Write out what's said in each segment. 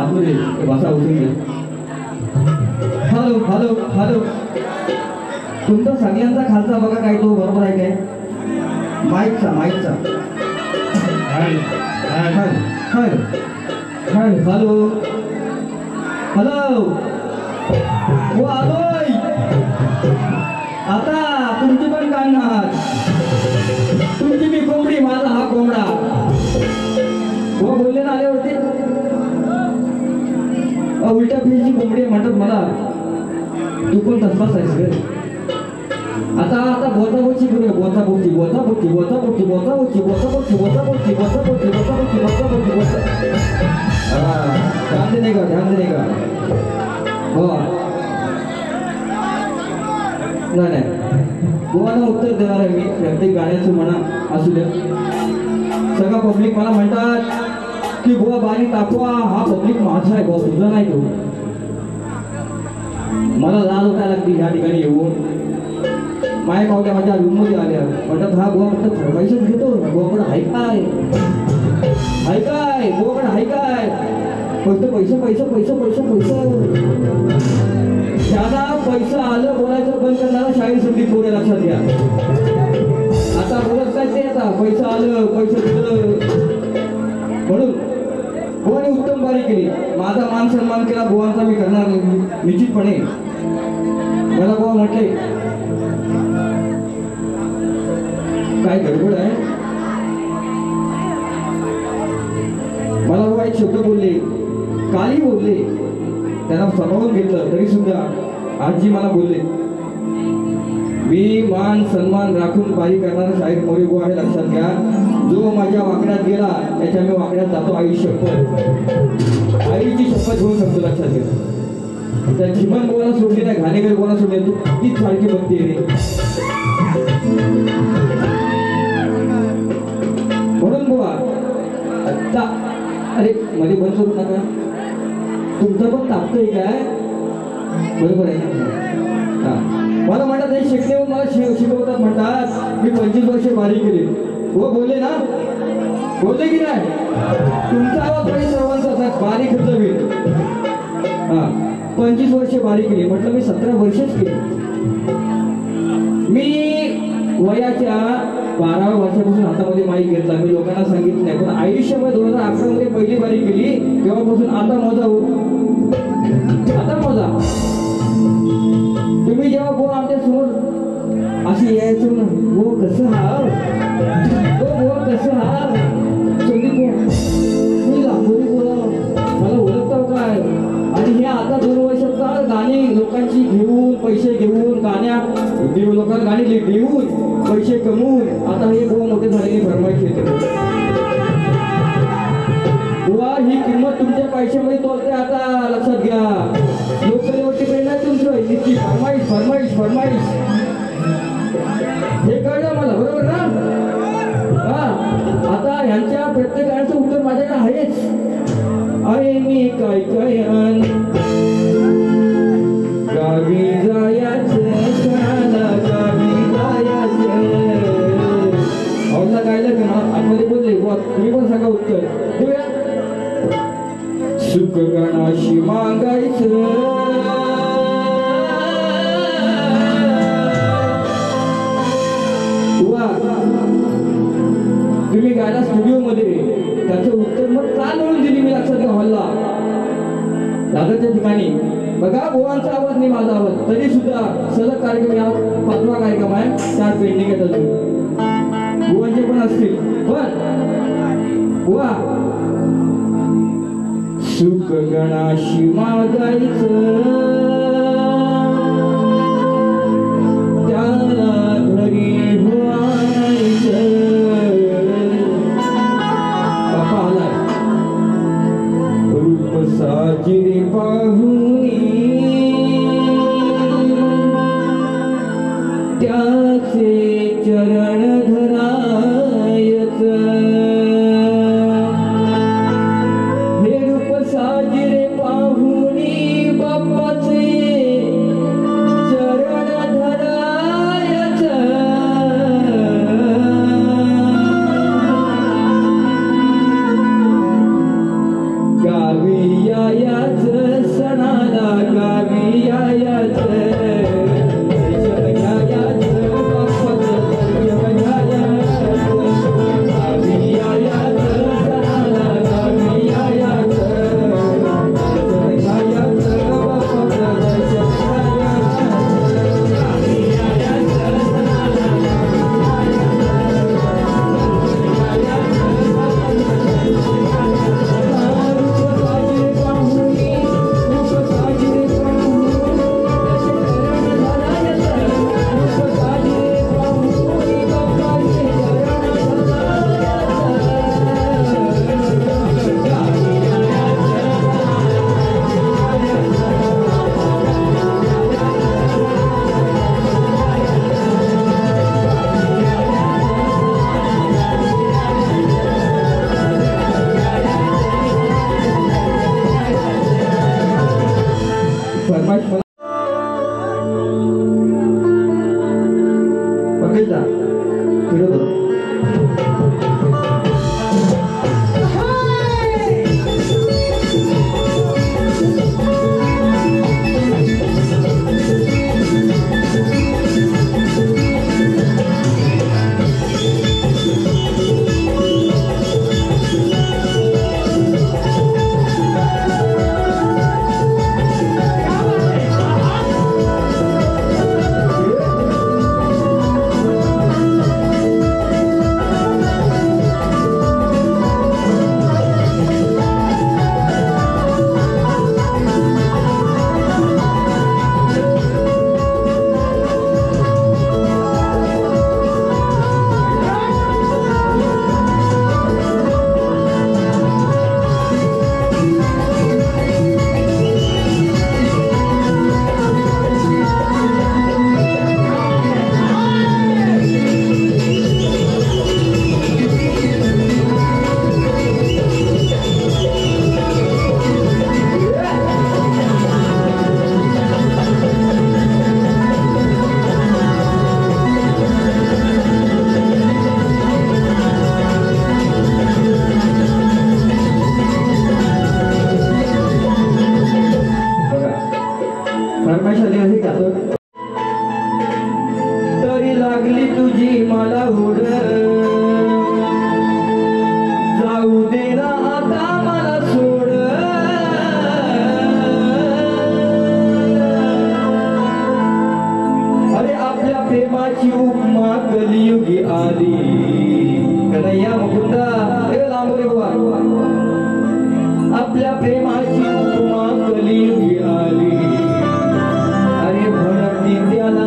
आतमध्ये भाषा उचलून घ्या. Hello hello hello. तुमचा सगळ्यांचा खालचा बघा काय तो बरोबर आहे काय? माईकचा माईकचा. Hello hello hello hello. हो आलोय आता. तुमची पण काढणार. तुमची मी कोंबडी माझा हा कोंबडा. हो बोलले ना आल्यावरती. उलट्या फेची कोंबडी म्हणतात मला. तू पण तसलाच आहेस. आता आता बोचाबोची करूया. बोचाबोची बोचाबोची बोचाबोची बोचाबोची बोचाबोची बोचाबोची बोचाबोची बोचाबोची बोचाबोची बोचा. ध्यान देणे का ध्यान देणे का. हो नाही नाही गोवाला उत्तर देणार आहे मी. प्रत्येक गाण्याचं म्हणा असू दे. सगळा पब्लिक मला म्हणतात की गोवा बारी तापवा. हा पब्लिक माझा आहे गोवा तुझा नाही. तो मला लाज उठायला लागते ह्या ठिकाणी येऊन. माय पावल्या माझ्या रूममध्ये आल्या म्हणतात हा गोवा फक्त फरमाईशच घेतो. गोवाकडे हाय काय हाय काय गोवाकडे हाय काय. फक्त पैसे पैसे पैसे पैसे पैसे. ज्यादा पैसा आलं बोलायचं बंद करणारा शाहीर संदीप बोरे लक्षात घ्या. आता बोलत काय ते आता पैसा आलं पैसे दिलं म्हणून गोवाने उत्तम बारी केली. माझा मान सन्मान केला गोवांचा मी करणार निश्चितपणे. मला गोवा म्हटले काय गडबड आहे. मला गोवा एक शब्द बोलले काली बोलले. त्यांना सांभाळून घेतलं तरी सुद्धा आजी मला बोलले मी मान सन्मान राखून बारी करणारा शाहीर मोरे गोवा आहे लक्षात घ्या. जो माझ्या वाकड्यात गेला त्याच्या मी वाकड्यात जातो. आई शपथ आईची शपथ घेऊन सांगतो लक्षात घ्या. त्या जीवन गोवाला सोडली नाही घाणेकर गोवाला सोडली तू तीच सारखी बघते रे. म्हणून गोवा आत्ता अरे मध्ये बंद करू नका. तुमचं पण तापतंय काय बरोबर आहे ना. मला म्हणतात हे शिकण्यावर मला शिकवतात म्हणतात मी 25 वर्षे बारी केली. हो बोलले ना बोलले की नाही. तुमचा आवाज पाहिजे सर्वांचा असा बारीक खर्च होईल. हा 25 वर्षे बारी केली म्हटलं मी 17 वर्षच केली. मी वयाच्या 12व्या वर्षापासून हातामध्ये माईक घेतला. मी लोकांना सांगितलं नाही पण आयुष्यामध्ये 2011 मध्ये पहिली बारी केली तेव्हापासून आता मोजा हो आता मोजा. तुम्ही जेव्हा गो आमच्या समोर अशी यायचो ना गो कसं हा गो कसं हा संदीप तुम्ही दाखवली बोला मला ओळखता काय. आणि हे आता 2 वर्षात गाणी लोकांची घेऊन पैसे घेऊन गाण्या लोकांना गाणी देऊन पैसे कमवून आता हे गो मोठे झालेली फरमाईश येते. गोवा ही किंमत तुमच्या पैशामध्ये तोलते आता लक्षात घ्या. लोककलेवरती प्रेरणा आहे तुमचं इतकी फरमाईश फरमाईश फरमाईश हे कळलं मला बरोबर ना. हा आता ह्यांच्या प्रत्येक गाण्याचं उत्तर माझ्याकडे आहेच. अरे मी काय काय गावी जायचं गावी जायचं हौला गायला की आतमध्ये बोलले तुम्ही पण सांगा उत्तर देऊया. सुख गणाशी मागायचं तुम्ही गायला स्टुडिओ मध्ये त्याचं उत्तर मग का लिहून दिली मी लक्षात घ्या. हॉलला दादाच्या ठिकाणी बघा गोवांचा आवाज नाही माझा आवाज तरी सुद्धा सलग कार्यक्रम या 5वा कार्यक्रम आहे. 4 पेंडिंग आहेत अजून गोवांचे पण असतील पण गोवा सुख गणाशी मागायचं त्याला घरी व्हायचं. बापा आलाय रूप साजिरे पाहुनी त्याचे चरण धरायचं. हे रूप साजिरे पाहुनी बाप्पाचे चरण धरायचं. गावी या मागेच जा फिरत तरी लागली तुझी मला ओढ जाऊ दे ना आता मला सोड अरे आपल्या प्रेमाची उपमा कलियुगी आली कन्हैया मुकुंदा हे लांब रे बाबा आपल्या प्रेमाची उपमा कलियुगी आली अरे भरती त्याला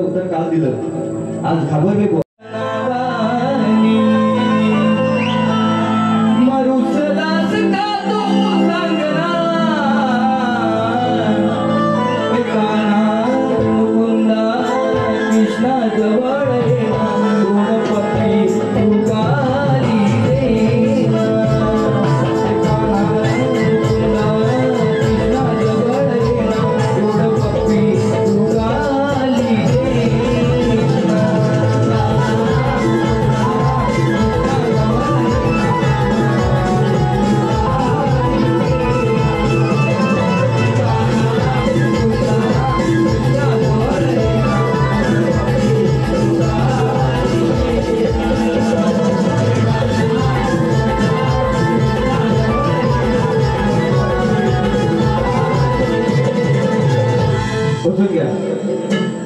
उत्तर काल दिलं आज घाबरले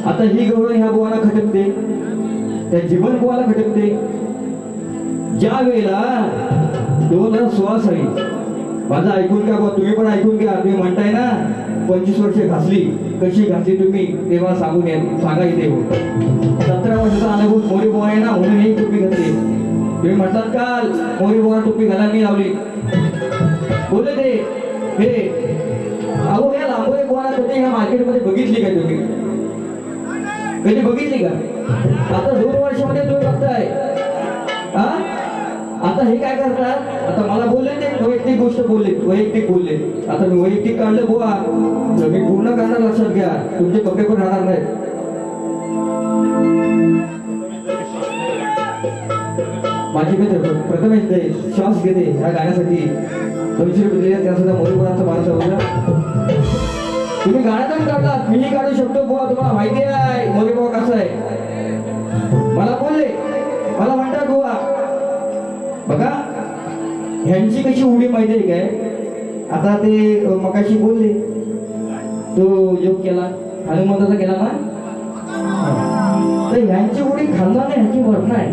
आता ही गौरव ह्या बुवाला खटकते त्या जीवन बुवाला खटकते ज्या वेळेला 2016 साली माझं ऐकून घ्या बुवा, तुम्ही पण ऐकून घ्या. तुम्ही म्हणताय ना 25 वर्षे घासली, कशी घासली तुम्ही तेव्हा सांगून सांगा इथे हो. 17 वर्षाचा अनुभव मोरी बुवा आहे ना, म्हणून ही टोपी घातली. तुम्ही म्हणतात काल मोरी बुवा टोपी घाला मी लावली. बोलले ते हे अहो या लांबोरे बुवाला कधी ह्या मार्केटमध्ये बघितली का तुम्ही? कधी बघितली का? आता 2 वर्षामध्ये तुम्ही बघताय. हा आता हे काय करतात? आता मला बोलले ते वैयक्तिक गोष्ट बोलले, वैयक्तिक बोलले. आता मी वैयक्तिक काढलं बुवा तर मी पूर्ण करणार, लक्षात घ्या. तुमचे कपडे पण राहणार नाहीत. माझी मित्र प्रथमेश दे श्वास घेते या गाण्यासाठी 200 रुपये दिले. त्या सुद्धा मोरीपुराचा माणसं होता. तुम्ही गाण्यातून काढला, मीही काढू शकतो बुवा. तुम्हाला माहिती आहे मोरी बुवा कसं आहे. मला बोलले, मला म्हणतात बुवा बघा ह्यांची कशी उडी माहिती आहे काय? आता ते मगाशी बोलले तो योग केला हनुमंताचा केला ना, तर ह्यांची उडी खाल्ला नाही, ह्याची वरण आहे.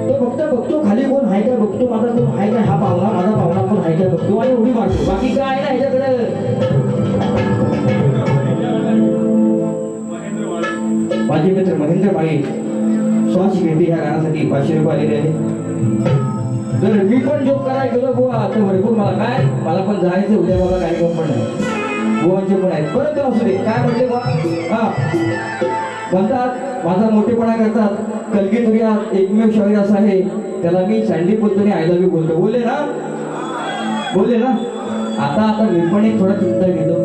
तो फक्त बघतो खाली कोण आहे काय बघतो, माझा कोण आहे काय, हा पाहुणा माझा पाहुणा कोण आहे काय बघतो आणि उडी मारतो. बाकी काय ना ह्याच्याकडे. माझे मित्र महेंद्र माळी श्वास घेते ह्या गाण्यासाठी 500 रुपये आलेले आहे. तर मी पण जॉब करायला गेलो बुवा तर भरपूर मला पण जायचं उद्या. मला कार्यक्रम पण आहे, बुवांचे पण आहेत. परत असू दे काय म्हणते बुवा. हा म्हणतात माझा मोठेपणा करतात. कलगीधर एकमेव शाहीर असा आहे त्याला मी सँडी बोलतो आणि आय लव्ह यू बोलतो. बोलले ना, बोलले ना. आता मी पण एक थोडा चिंता घेतो.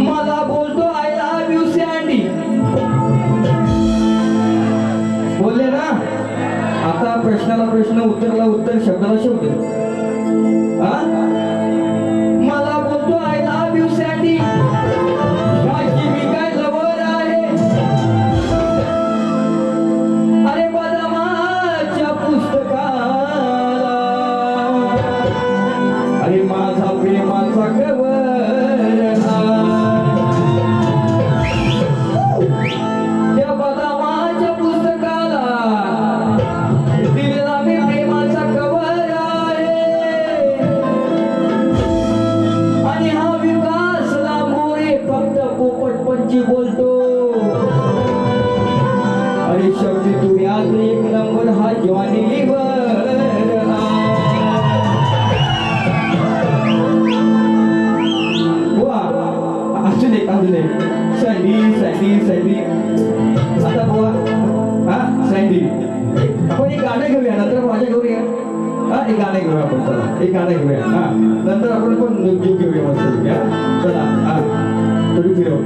मला बोलतो आय लव्ह यू सँडी, बोलले ना. आता प्रश्नाला प्रश्न, उत्तराला उत्तर, शब्दाला शब्द. मला बोलतो आय लव्ह यू सँडी, माझी मी काय लवर आहे. अरे बदामाच्या पुस्तकाला, अरे माझा प्रेमाचा कवर. त्या बदामाच्या पुस्तकाला दिलेला मी प्रेमाचा कवर आहे. आणि हा विकास लांबोरे फक्त पोपटपंची बोलतो. अरे शब्द दुनियात एक नंबर हा ज्वानीवर. असू दे सँडी सँडी सँडी. आता बुवा हा सँडी आपण एक गाणं घेऊया, नंतर माझ्या घेऊया. हा एक गाणं घेऊया आपण, चला एक गाणं घेऊया. हा नंतर आपण पण घेऊया मस्त. चला हा थोडी फिरव.